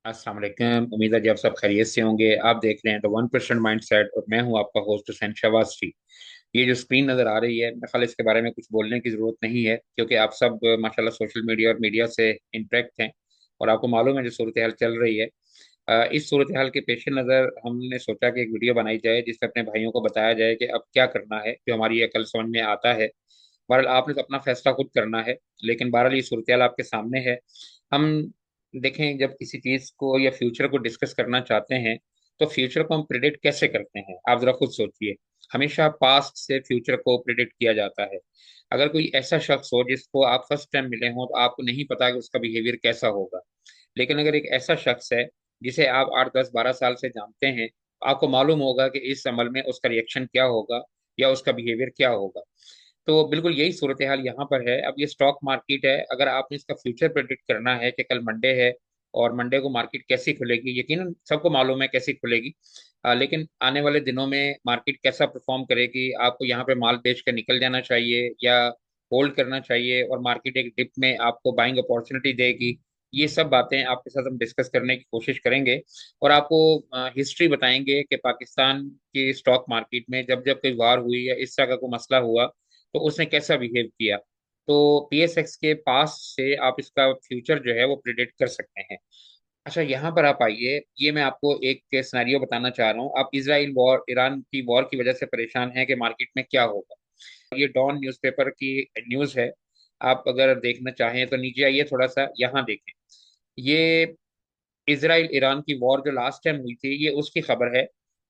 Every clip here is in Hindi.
अस्सलाम वालेकुम। उम्मीद है कि आप सब खैरियत से होंगे। आप देख रहे हैं द 1% माइंडसेट और मैं हूं आपका होस्ट हुसैन शहबाज शी। ये जो स्क्रीन नज़र आ रही है, मेरे ख्याल इसके बारे में कुछ बोलने की ज़रूरत नहीं है, क्योंकि आप सब माशाल्लाह सोशल मीडिया और मीडिया से इंटरेक्ट हैं और आपको मालूम है जो सूरत हाल चल रही है। इस सूरत हाल के पेश नज़र हमने सोचा कि एक वीडियो बनाई जाए जिससे अपने भाइयों को बताया जाए कि अब क्या करना है, जो हमारी अकल समझ में आता है। बहरहाल आपने तो अपना फैसला खुद करना है, लेकिन बहरहाल ये सूरत हाल आपके सामने है। हम देखें, जब किसी चीज को या फ्यूचर को डिस्कस करना चाहते हैं तो फ्यूचर को हम प्रिडिक्ट कैसे करते हैं, आप जरा खुद सोचिए। हमेशा पास्ट से फ्यूचर को प्रिडिक्ट किया जाता है। अगर कोई ऐसा शख्स हो जिसको आप फर्स्ट टाइम मिले हो तो आपको नहीं पता कि उसका बिहेवियर कैसा होगा। लेकिन अगर एक ऐसा शख्स है जिसे आप 8 10 12 साल से जानते हैं, आपको मालूम होगा कि इस अमल में उसका रिएक्शन क्या होगा या उसका बिहेवियर क्या होगा। तो बिल्कुल यही सूरत हाल यहाँ पर है। अब ये स्टॉक मार्केट है, अगर आपने इसका फ्यूचर प्रेडिक्ट करना है कि कल मंडे है और मंडे को मार्केट कैसी खुलेगी, यकीनन सबको मालूम है कैसी खुलेगी। लेकिन आने वाले दिनों में मार्केट कैसा परफॉर्म करेगी, आपको यहाँ पे माल बेच कर निकल जाना चाहिए या होल्ड करना चाहिए और मार्केट एक डिप में आपको बाइंग अपॉर्चुनिटी देगी, ये सब बातें आपके साथ हम डिस्कस करने की कोशिश करेंगे। और आपको हिस्ट्री बताएंगे कि पाकिस्तान के स्टॉक मार्केट में जब जब कोई वार हुई या इस तरह का कोई मसला हुआ तो उसने कैसा बिहेव किया। तो पीएसएक्स के पास से आप इसका फ्यूचर जो है वो प्रिडिक्ट कर सकते हैं। अच्छा, यहाँ पर आप आइए, ये मैं आपको एक सिनेरियो बताना चाह रहा हूँ। आप इसराइल वॉर, ईरान की वॉर की वजह से परेशान हैं कि मार्केट में क्या होगा। ये डॉन न्यूज़पेपर की न्यूज़ है। आप अगर देखना चाहें तो नीचे आइए, थोड़ा सा यहाँ देखें। ये इसराइल ईरान की वॉर जो लास्ट टाइम हुई थी, ये उसकी खबर है।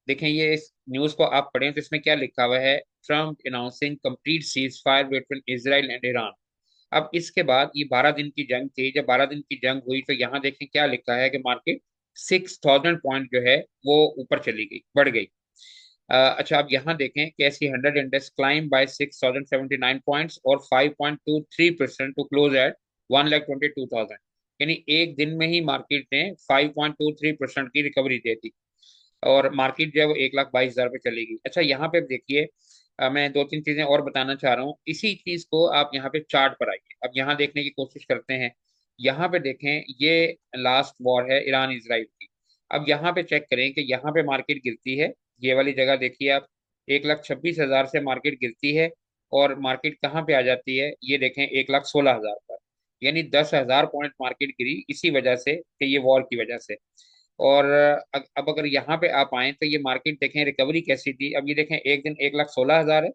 देखें, ये इस न्यूज़ को आप पढ़ें तो इसमें क्या लिखा हुआ है। Trump announcing complete cease fire between Israel and Iran. अब इसके बाद ये 12 दिन की जंग थी। जब 12 दिन की जंग हुई तो यहाँ देखें क्या लिखा है कि मार्केट 6000 पॉइंट जो है वो ऊपर चली गई, बढ़ गई। अच्छा, अब यहाँ देखें कैसी 100 इंडेक्स क्लाइम बाय 6079 पॉइंट्स और 5.23% टू क्लोज एट 1,22,000। यानी एक दिन में ही मार्केट ने 5.23% की रिकवरी दे दी और मार्केट जो है वो 1,22,000 पे चली गई। अच्छा, यहाँ पे देखिए, मैं दो तीन चीजें और बताना चाह रहा हूँ। इसी चीज को आप यहाँ पे चार्ट पर आइए, अब यहाँ देखने की कोशिश करते हैं। यहाँ पे देखें, ये लास्ट वॉर है ईरान इसराइल की। अब यहाँ पे चेक करें कि यहाँ पे मार्केट गिरती है। ये वाली जगह देखिए आप, 1,26,000 से मार्केट गिरती है और मार्केट कहाँ पे आ जाती है, ये देखें 1,16,000 पर। यानी 10,000 पॉइंट मार्केट गिरी इसी वजह से कि ये वॉर की वजह से। और अब अगर यहाँ पे आप आए तो ये मार्केट देखें रिकवरी कैसी थी। अब ये देखें एक दिन 1,16,000 है,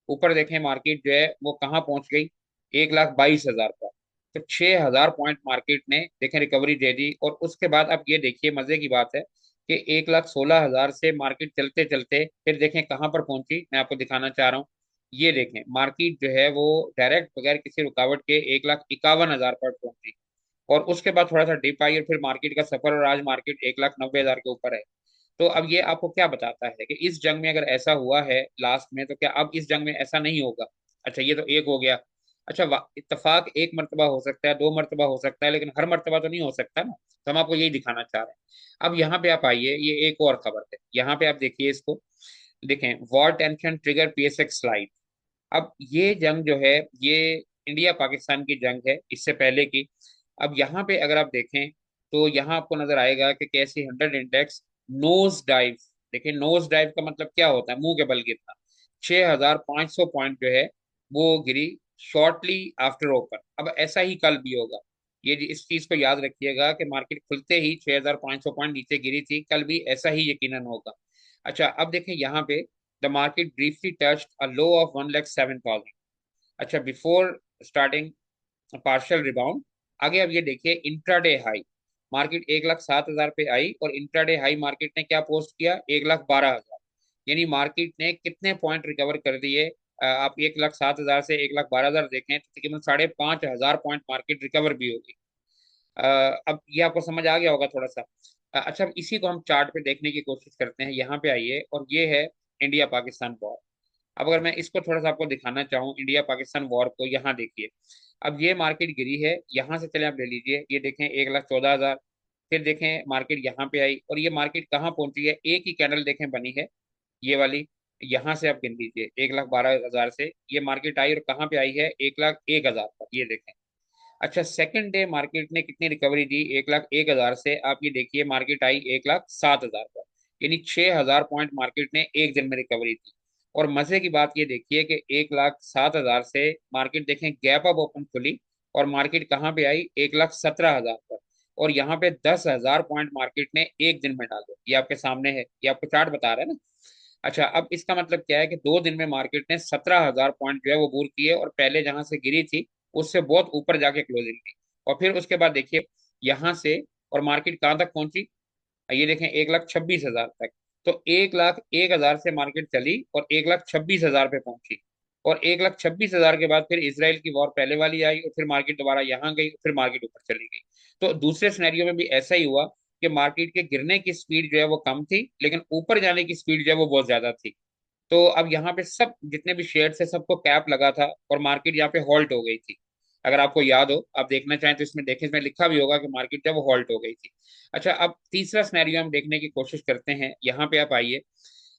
ऊपर देखें मार्केट जो है वो कहाँ पहुंच गई, 1,22,000 पर। तो 6,000 पॉइंट मार्केट ने देखें रिकवरी दे दी। और उसके बाद अब ये देखिए, मजे की बात है कि 1,16,000 से मार्केट चलते चलते फिर देखें कहाँ पर पहुंची, मैं आपको दिखाना चाह रहा हूँ। ये देखें मार्केट जो है वो डायरेक्ट बगैर किसी रुकावट के 1,51,000 पर पहुंची। और उसके बाद थोड़ा सा डिप आई और फिर मार्केट का सफर, और आज मार्केट 1,90,000 के ऊपर है। तो अब ये आपको क्या बताता है कि इस जंग में अगर ऐसा हुआ है लास्ट में, तो क्या अब इस जंग में ऐसा नहीं होगा। अच्छा, ये तो एक हो गया। अच्छा, इत्तेफाक एक मरतबा हो सकता है, 2 मरतबा हो सकता है, लेकिन हर मरतबा तो नहीं हो सकता ना। तो हम आपको यही दिखाना चाह रहे हैं। अब यहाँ पे आप आइए, ये एक और खबर है, यहाँ पे आप देखिए इसको। देखें, war tension trigger PSX slide. अब ये जंग जो है, ये इंडिया पाकिस्तान की जंग है इससे पहले की। अब यहाँ पे अगर आप देखें तो यहाँ आपको नजर आएगा कि कैसी 100 इंडेक्स नोज डाइव। देखिए, नोज डाइव का मतलब क्या होता है, मुंह के बल गिरना। 6,500 पॉइंट जो है वो गिरी शॉर्टली आफ्टर ओपन। अब ऐसा ही कल भी होगा। ये इस चीज को याद रखिएगा कि मार्केट खुलते ही 6,500 पॉइंट नीचे गिरी थी, कल भी ऐसा ही यकीनन होगा। अच्छा, अब देखें यहाँ पे, the market briefly touched a low of 1,07,000। अच्छा, बिफोर स्टार्टिंग पार्शियल रिबाउंड। आगे अब ये देखिए इंट्राडे हाई, मार्केट 1,07,000 पे आई और इंट्राडे हाई मार्केट ने क्या पोस्ट किया, 1,12,000। यानी मार्केट ने कितने पॉइंट रिकवर कर दिए। आप 1,07,000 से 1,12,000 देखें तो तकरीबन 5,500 पॉइंट मार्केट रिकवर भी होगी। अब ये आपको समझ आ गया होगा थोड़ा सा। अच्छा, अब इसी को हम चार्ट पे देखने की कोशिश करते हैं। यहाँ पे आइए, और ये है इंडिया पाकिस्तान वॉर। अब अगर मैं इसको थोड़ा सा आपको दिखाना चाहूँ, इंडिया पाकिस्तान वॉर को, यहाँ देखिए। अब ये मार्केट गिरी है, यहाँ से चले आप ले लीजिए, ये देखें 1,14,000। फिर देखें मार्केट यहाँ पे आई और ये मार्केट कहाँ पहुंची है, एक ही कैंडल देखें बनी है, ये वाली। यहाँ से आप गिन लीजिए 1,12,000 से ये मार्केट आई और कहाँ पे आई है, 1,01,000 पर, ये देखें। अच्छा, सेकंड डे मार्केट ने कितनी रिकवरी दी? 1,01,000 से आप ये देखिए मार्केट आई 1,07,000 पर, यानी 6,000 पॉइंट मार्केट ने एक दिन में रिकवरी दी। और मजे की बात ये देखिए कि 1,07,000 से मार्केट देखें गैप अप ओपन खुली, और मार्केट कहाँ पे आई? 1,17,000 पर। और यहाँ पे 10,000 पॉइंट मार्केट ने एक दिन में डाले, ये आपके सामने है, ये आपको चार्ट बता रहा है ना। अच्छा, अब इसका मतलब क्या है कि 2 दिन में मार्केट ने 17,000 पॉइंट जो है वो बूर किए, और पहले जहां से गिरी थी उससे बहुत ऊपर जाके क्लोजिंग की। और फिर उसके बाद देखिए यहां से, और मार्केट कहाँ तक पहुंची? ये देखें 1,26,000 तक। तो 1,01,000 से मार्केट चली और 1,26,000 पे पहुंची। और 1,26,000 के बाद फिर इसराइल की वॉर पहले वाली आई, और फिर मार्केट दोबारा यहाँ गई, फिर मार्केट ऊपर चली गई। तो दूसरे सिनेरियो में भी ऐसा ही हुआ कि मार्केट के गिरने की स्पीड जो है वो कम थी, लेकिन ऊपर जाने की स्पीड जो है वो बहुत ज्यादा थी। तो अब यहाँ पे सब जितने भी शेयर थे सबको कैप लगा था, और मार्केट यहाँ पे हॉल्ट हो गई थी। अगर आपको याद हो, आप देखना चाहें तो इसमें देखें, इसमें लिखा भी होगा कि मार्केट जब हॉल्ट हो गई थी। अच्छा, अब तीसरा सिनेरियो हम देखने की कोशिश करते हैं, यहाँ पे आप आइए।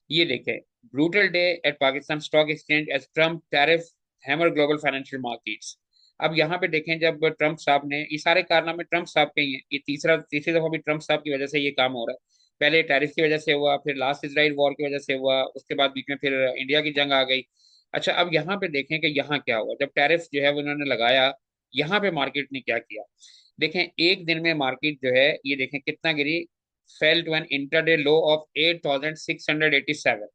ये देखें, brutal day at Pakistan stock exchange as Trump tariff hammer global financial markets. अब यहाँ पे देखें, जब ट्रम्प साहब ने, ये सारे कारनामे ट्रम्प साहब के ही हैं, ये तीसरी दफा भी ट्रम्प साहब की वजह से ये काम हो रहा है। पहले टैरिफ की वजह से हुआ, फिर लास्ट इजराइल वॉर की वजह से हुआ, उसके बाद बीच में फिर इंडिया की जंग आ गई। अच्छा, अब यहाँ पे देखें कि यहाँ क्या हुआ जब टैरिफ जो है वो उन्होंने लगाया, यहाँ पे मार्केट ने क्या किया। देखें एक दिन में मार्केट जो है ये देखें कितना गिरी। Fell to an intraday low of 8,687,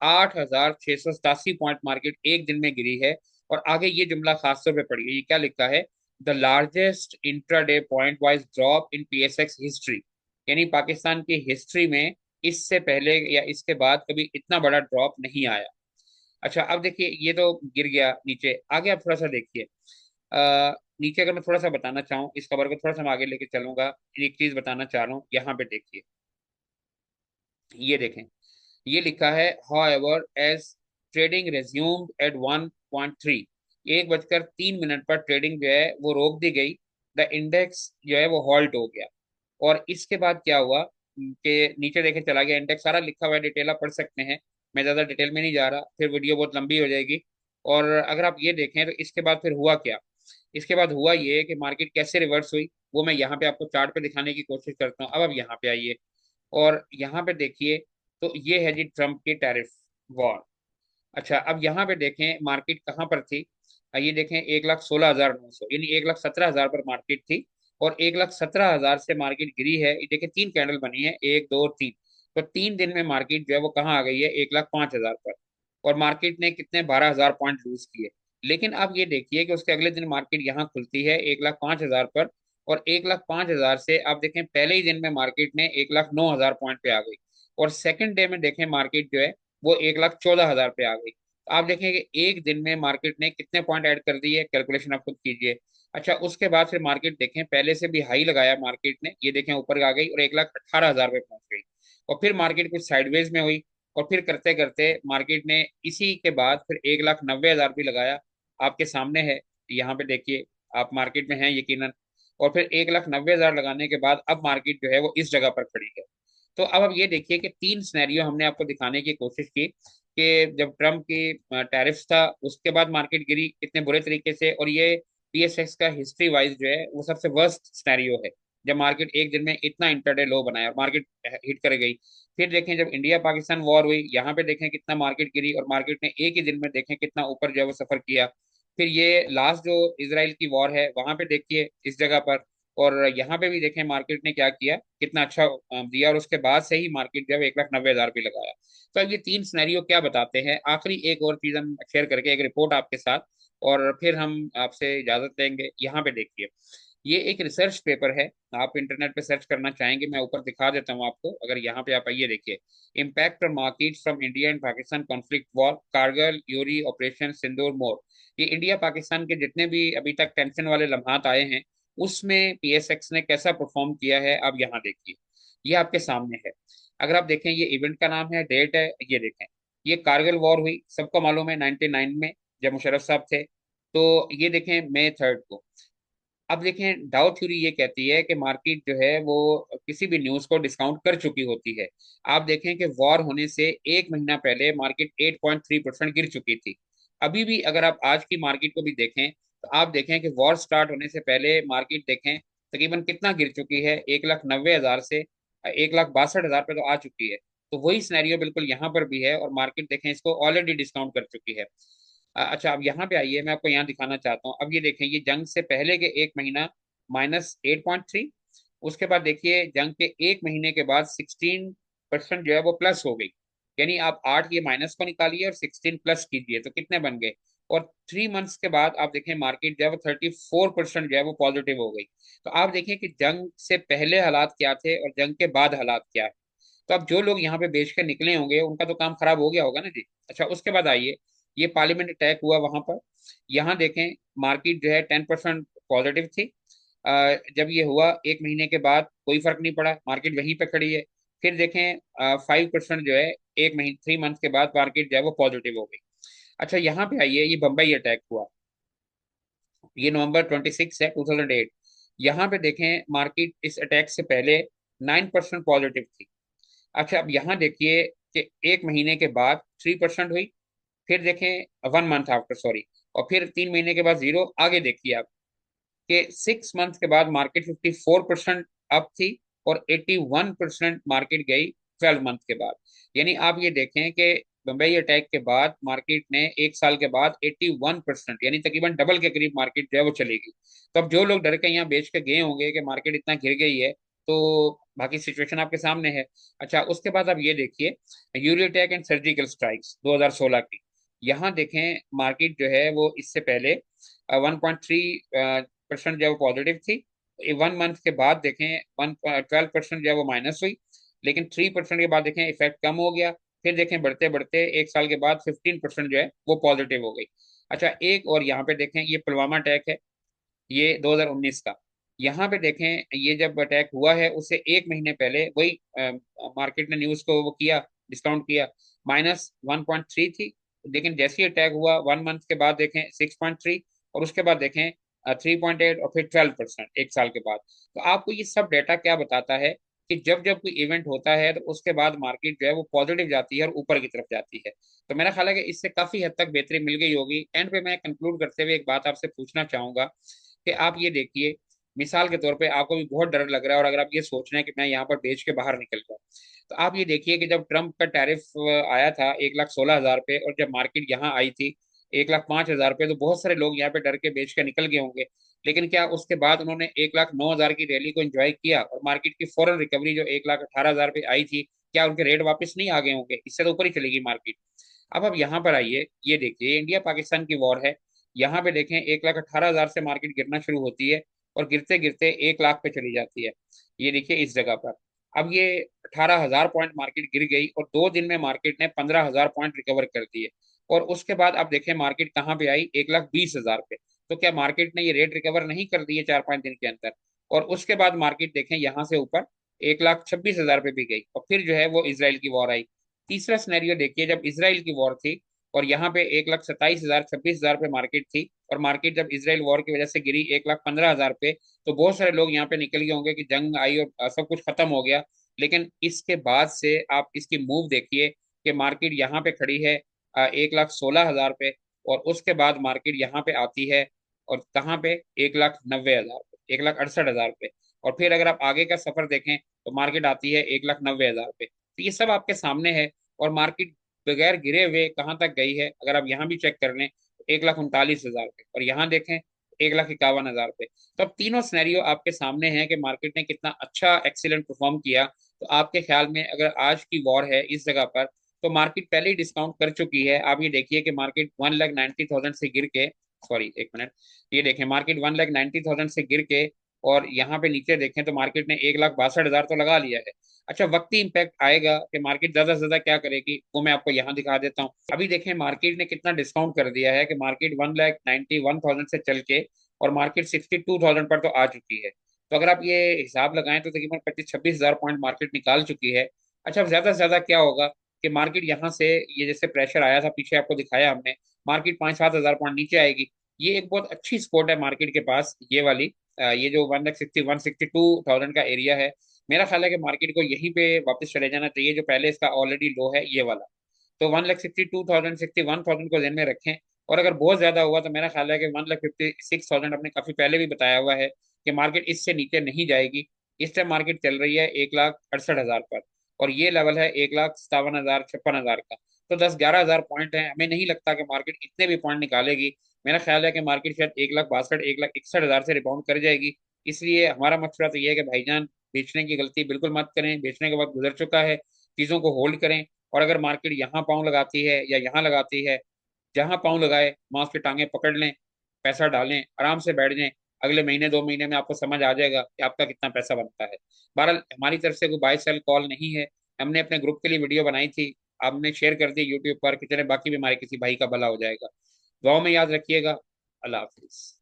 8,687 point market एक दिन में गिरी है। और आगे ये जुमला खास तौर पे पढ़िए, ये क्या लिखा है? The largest intraday point wise drop in PSX history, यानी पाकिस्तान की हिस्ट्री में इससे पहले या इसके बाद कभी इतना बड़ा ड्रॉप नहीं आया। अच्छा, अब देखिए ये तो गिर गया नीचे, आगे आप थोड़ा सा देखिए। नीचे अगर मैं थोड़ा सा बताना चाहूँ, इस खबर को थोड़ा सा मैं आगे लेके चलूंगा। एक चीज बताना चाह रहा हूँ, यहाँ पे देखिए, ये देखें, ये लिखा है however as trading resumed at 1.3, 1 बजकर 3 मिनट पर ट्रेडिंग जो है वो रोक दी गई। द इंडेक्स जो है वो हॉल्ट हो गया। और इसके बाद क्या हुआ कि नीचे देखे चला गया इंडेक्स, सारा लिखा हुआ है, डिटेल आप पढ़ सकते हैं, मैं ज्यादा डिटेल में नहीं जा रहा, फिर वीडियो बहुत लंबी हो जाएगी। और अगर आप ये देखें तो इसके बाद फिर हुआ क्या? इसके बाद हुआ ये कि मार्केट कैसे रिवर्स हुई, वो मैं यहाँ पे आपको चार्ट पे दिखाने की कोशिश करता हूँ। अब यहाँ पे आइए, और यहाँ पे देखिए, तो ये है जी ट्रम्प की टैरिफ वॉर। अच्छा, अब यहाँ पे देखें मार्केट कहाँ पर थी। ये देखें 1,16,900, यानी 1,17,000 पर मार्केट थी। और 1,17,000 से मार्केट गिरी है, ये देखें 3 कैंडल बनी है, 1, 2 और 3। तो 3 दिन में मार्केट जो है वो कहाँ आ गई है? 1,05,000 पर। और मार्केट ने कितने 12,000 पॉइंट लूज किए। लेकिन अब ये देखिए कि उसके अगले दिन मार्केट यहाँ खुलती है 1,05,000 पर। और 1,05,000 से आप देखें पहले ही दिन में मार्केट ने 1,09,000 पॉइंट पे आ गई। और सेकंड डे में देखें मार्केट जो है वो 1,14,000 पे आ गई। तो आप देखें कि एक दिन में मार्केट ने कितने पॉइंट ऐड कर दिए, कैलकुलेशन आप खुद कीजिए। अच्छा, उसके बाद फिर मार्केट देखें पहले से भी हाई लगाया मार्केट ने, ये देखें ऊपर आ गई और 1,18,000 पे पहुंच गई। और फिर मार्केट कुछ साइडवेज में हुई, और फिर करते करते मार्केट ने इसी के बाद फिर 1,90,000 भी लगाया, आपके सामने है, यहाँ पे देखिए, आप मार्केट में हैं यकीनन। और फिर 1,90,000 लगाने के बाद अब मार्केट जो है वो इस जगह पर खड़ी है। तो अब ये देखिए कि 3 सिनेरियो हमने आपको दिखाने की कोशिश की कि जब ट्रम्प की टैरिफ था उसके बाद मार्केट गिरी कितने बुरे तरीके से, और ये पीएसएक्स का हिस्ट्री वाइज जो है वो सबसे वर्स्ट सिनेरियो है, जब मार्केट एक दिन में इतना इंटरडे लो बनाया और मार्केट हिट कर गई। फिर देखें जब इंडिया पाकिस्तान वॉर हुई, यहाँ पे देखें कितना मार्केट गिरी, और मार्केट ने एक ही दिन में देखें कितना ऊपर जो है वो सफर किया। फिर ये लास्ट जो इसराइल की वॉर है वहां पे देखिए इस जगह पर, और यहाँ पे भी देखें मार्केट ने क्या किया, कितना अच्छा दिया, और उसके बाद से ही मार्केट जब 1,90,000 भी लगाया। तो अब ये 3 सिनेरियो क्या बताते हैं? आखिरी एक और चीज हम शेयर करके, एक रिपोर्ट आपके साथ, और फिर हम आपसे इजाजत लेंगे। यहाँ पे देखिए, ये एक रिसर्च पेपर है, आप इंटरनेट पे सर्च करना चाहेंगे, मैं ऊपर दिखा देता हूँ आपको। अगर यहाँ पे आप आइए देखिए, impact on market from India and Pakistan conflict war, Kargil, Uri, operation Sindoor, more. ये इंडिया पाकिस्तान के जितने भी अभी तक टेंशन वाले लम्हात आए हैं उसमें पीएसएक्स ने कैसा परफॉर्म किया है, आप यहाँ देखिए, ये आपके सामने है। अगर आप देखें, ये इवेंट का नाम है, डेट है, ये देखें, ये कारगिल वॉर हुई, सबको मालूम है 99 में, जब मुशर्रफ साहब थे। तो ये देखें May 3 को। अब देखें डाउ थ्योरी ये कहती है कि मार्केट जो है वो किसी भी न्यूज को डिस्काउंट कर चुकी होती है। आप देखें कि वॉर होने से एक महीना पहले मार्केट 8.3% गिर चुकी थी। अभी भी अगर आप आज की मार्केट को भी देखें तो आप देखें कि वॉर स्टार्ट होने से पहले मार्केट देखें तकरीबन कितना गिर चुकी है, 1,90,000 से 1,62,000 पे तो आ चुकी है। तो वही सिनेरियो बिल्कुल यहाँ पर भी है, और मार्केट देखें इसको ऑलरेडी डिस्काउंट कर चुकी है। अच्छा, अब यहाँ पे आइए, मैं आपको यहाँ दिखाना चाहता हूँ। अब ये देखें, ये जंग से पहले के एक महीना -8.3, उसके बाद देखिए जंग के एक महीने के बाद 16% जो है वो प्लस हो गई। यानी आप 8 ये माइनस को निकालिए और 16 प्लस कीजिए तो कितने बन गए। और 3 मंथ्स के बाद आप देखें मार्केट जो है वो 34% जो है वो पॉजिटिव हो गई। तो आप देखें कि जंग से पहले हालात क्या थे और जंग के बाद हालात क्या है। तो अब जो लोग यहाँ पे बेच कर निकले होंगे उनका तो काम खराब हो गया होगा ना जी। अच्छा, उसके बाद आइए, ये पार्लियामेंट अटैक हुआ वहां पर। यहाँ देखें मार्केट जो है 10% पॉजिटिव थी। जब ये हुआ एक महीने के बाद कोई फर्क नहीं पड़ा, मार्केट वहीं पे खड़ी है। फिर देखें 5% जो है एक महीने 3 मंथ के बाद मार्केट जो है वो पॉजिटिव हो गई। अच्छा, यहाँ पे आइए, ये बम्बई अटैक हुआ, ये नवंबर 26 है 2008। यहाँ पे देखें मार्केट इस अटैक से पहले 9% पॉजिटिव थी। अच्छा, अब यहाँ देखिए कि एक महीने के बाद 3% हुई। फिर देखें 1 मंथ आफ्टर, सॉरी, और फिर 3 महीने के बाद जीरो। आगे देखिए आप कि 6 मंथ के बाद मार्केट 54% अप थी, और 81% मार्केट गई 12 मंथ के बाद। यानी आप ये देखें कि बम्बई अटैक के बाद मार्केट ने एक साल के बाद 81%, यानी तकरीबन डबल के करीब मार्केट जो है वो चलेगी। तो अब जो लोग डर के यहाँ बेच के गए होंगे कि मार्केट इतना गिर गई है, तो बाकी सिचुएशन आपके सामने है। अच्छा, उसके बाद आप ये देखिए, यूरोटेक एंड सर्जिकल स्ट्राइक्स 2016 की। यहाँ देखें मार्केट जो है वो इससे पहले 1.3% जो है वो पॉजिटिव थी। 1 मंथ के बाद देखें 12% जो है वो माइनस हुई। लेकिन 3% के बाद देखें इफेक्ट कम हो गया। फिर देखें बढ़ते बढ़ते एक साल के बाद 15% जो है वो पॉजिटिव हो गई। अच्छा, एक और यहाँ पे देखें, ये पुलवामा अटैक है, ये 2019 का। यहाँ पे देखें, ये जब अटैक हुआ है उससे एक महीने पहले वही मार्केट ने न्यूज को वो किया, डिस्काउंट किया, -1.3 थी। लेकिन जैसे ही अटैक हुआ 1 मंथ के बाद देखें 6.3, और उसके बाद देखें 3.8, और फिर 12% एक साल के बाद। तो आपको ये सब डेटा क्या बताता है कि जब जब कोई इवेंट होता है तो उसके बाद मार्केट जो है वो पॉजिटिव जाती है और ऊपर की तरफ जाती है। तो मेरा ख्याल है कि इससे काफी हद तक बेहतरी मिल गई होगी। एंड पे मैं कंक्लूड करते हुए एक बात आपसे पूछना चाहूंगा कि आप ये देखिए, मिसाल के तौर पे आपको भी बहुत डर लग रहा है और अगर आप ये सोच रहे हैं कि मैं यहाँ पर बेच के बाहर निकल जाऊँ, तो आप ये देखिए कि जब ट्रम्प का टैरिफ आया था 1,16,000 पे, और जब मार्केट यहाँ आई थी 1,05,000 पे, तो बहुत सारे लोग यहाँ पे डर के बेच के निकल गए होंगे। लेकिन क्या उसके बाद उन्होंने 1,09,000 की रैली को एंजॉय किया और मार्केट की फौरन रिकवरी जो 1,18,000 पे आई थी, क्या उनके रेट वापस नहीं आ गए होंगे? इससे तो ऊपर ही चलेगी मार्केट। अब यहाँ पर आइए, ये देखिए इंडिया पाकिस्तान की वॉर है। यहाँ पे देखें 1,18,000 से मार्केट गिरना शुरू होती है और गिरते गिरते 1 लाख पे चली जाती है। ये देखिए इस जगह पर। अब ये 18,000 पॉइंट मार्केट गिर गई और 2 दिन में मार्केट ने 15,000 पॉइंट रिकवर कर दिए। और उसके बाद आप देखें मार्केट कहाँ पे आई, 1,20,000 पे। तो क्या मार्केट ने ये रेट रिकवर नहीं कर दिए 4-5 दिन के अंदर? और उसके बाद मार्केट देखें यहाँ से ऊपर 1,26,000 पे भी गई, और फिर जो है वो इसराइल की वॉर आई। तीसरा सिनेरियो देखिए, जब इसराइल की वॉर थी और यहाँ पे 1,27,000 26,000 पे मार्केट थी, और मार्केट जब इसराइल वॉर की वजह से गिरी 1,15,000 पे, तो बहुत सारे लोग यहाँ पे निकल गए होंगे कि जंग आई और सब कुछ खत्म हो गया। लेकिन इसके बाद से आप इसकी मूव देखिए कि मार्केट यहाँ पे खड़ी है 1,16,000 पे, और उसके बाद मार्केट यहाँ पे आती है, और कहाँ पे, 1,90,000 पे, 1,68,000 पे। और फिर अगर आप आगे का सफर देखें तो मार्केट आती है 1,90,000 पे। तो ये सब आपके सामने है। और मार्केट बगैर गिरे हुए कहाँ तक गई है अगर आप यहाँ भी चेक कर लें, 1,39,000 पे, और यहाँ देखें 1,51,000 पे। तो अब तीनों सिनेरियो आपके सामने हैं कि मार्केट ने कितना अच्छा एक्सीलेंट परफॉर्म किया। तो आपके ख्याल में अगर आज की वॉर है इस जगह पर, तो मार्केट पहले ही डिस्काउंट कर चुकी है। आप ये देखिए कि मार्केट 1,90,000 से गिर के, सॉरी एक मिनट, ये देखें मार्केट 1,90,000 से गिर के, और यहाँ पे नीचे देखें तो मार्केट ने 1,62,000 तो लगा लिया है। अच्छा, वक्ती इंपैक्ट आएगा कि मार्केट ज्यादा से ज्यादा क्या करेगी वो मैं आपको यहाँ दिखा देता हूँ। अभी देखें मार्केट ने कितना डिस्काउंट कर दिया है कि मार्केट 1,91,000 से चल के और मार्केट 62,000 पर तो आ चुकी है। तो अगर आप ये हिसाब लगाएं तो तकरीबन 25-26,000 पॉइंट मार्केट निकाल चुकी है। अच्छा, अब ज्यादा से ज्यादा क्या होगा कि मार्केट यहाँ से, ये जैसे प्रेशर आया था पीछे आपको दिखाया हमने, मार्केट 5-7,000 पॉइंट नीचे आएगी। ये एक बहुत अच्छी स्पोर्ट है मार्केट के पास, ये वाली ये जो 1,62,000 का एरिया है। मेरा ख्याल है कि मार्केट को यहीं पे वापस चले जाना चाहिए, जो पहले इसका ऑलरेडी लो है ये वाला। तो 1,62,000 61,000 को ध्यान में रखें। और अगर बहुत ज्यादा हुआ तो मेरा ख्याल है कि 1,56,000, आपने काफी पहले भी बताया हुआ है कि मार्केट इससे नीचे नहीं जाएगी। इस टाइम मार्केट चल रही है 1,68,000 पर, और ये लेवल है 1,57,000 56,000 का। तो 10-11 हजार पॉइंट है, हमें नहीं लगता कि मार्केट इतने भी पॉइंट निकालेगी। मेरा ख्याल है कि मार्केट शायद 1,62,000 1,61,000 से रिबाउंड कर जाएगी। इसलिए हमारा मशवरा तो ये है कि भाईजान, बेचने की गलती बिल्कुल मत करें, बेचने के वक्त गुजर चुका है, चीजों को होल्ड करें। और अगर मार्केट यहाँ पाँव लगाती है या यहाँ लगाती है, जहां पाँव लगाए वहां उसकी टांगे पकड़ लें, पैसा डालें, आराम से बैठ जाएं। अगले महीने 2 महीने में आपको समझ आ जाएगा कि आपका कितना पैसा बनता है। बहरहाल हमारी तरफ से कोई बाय सेल कॉल नहीं है। हमने अपने ग्रुप के लिए वीडियो बनाई थी, आपने शेयर कर दी यूट्यूब पर, कितने बाकी भी हमारे किसी भाई का भला हो जाएगा। दुआ में याद रखिएगा। अल्लाह हाफिज।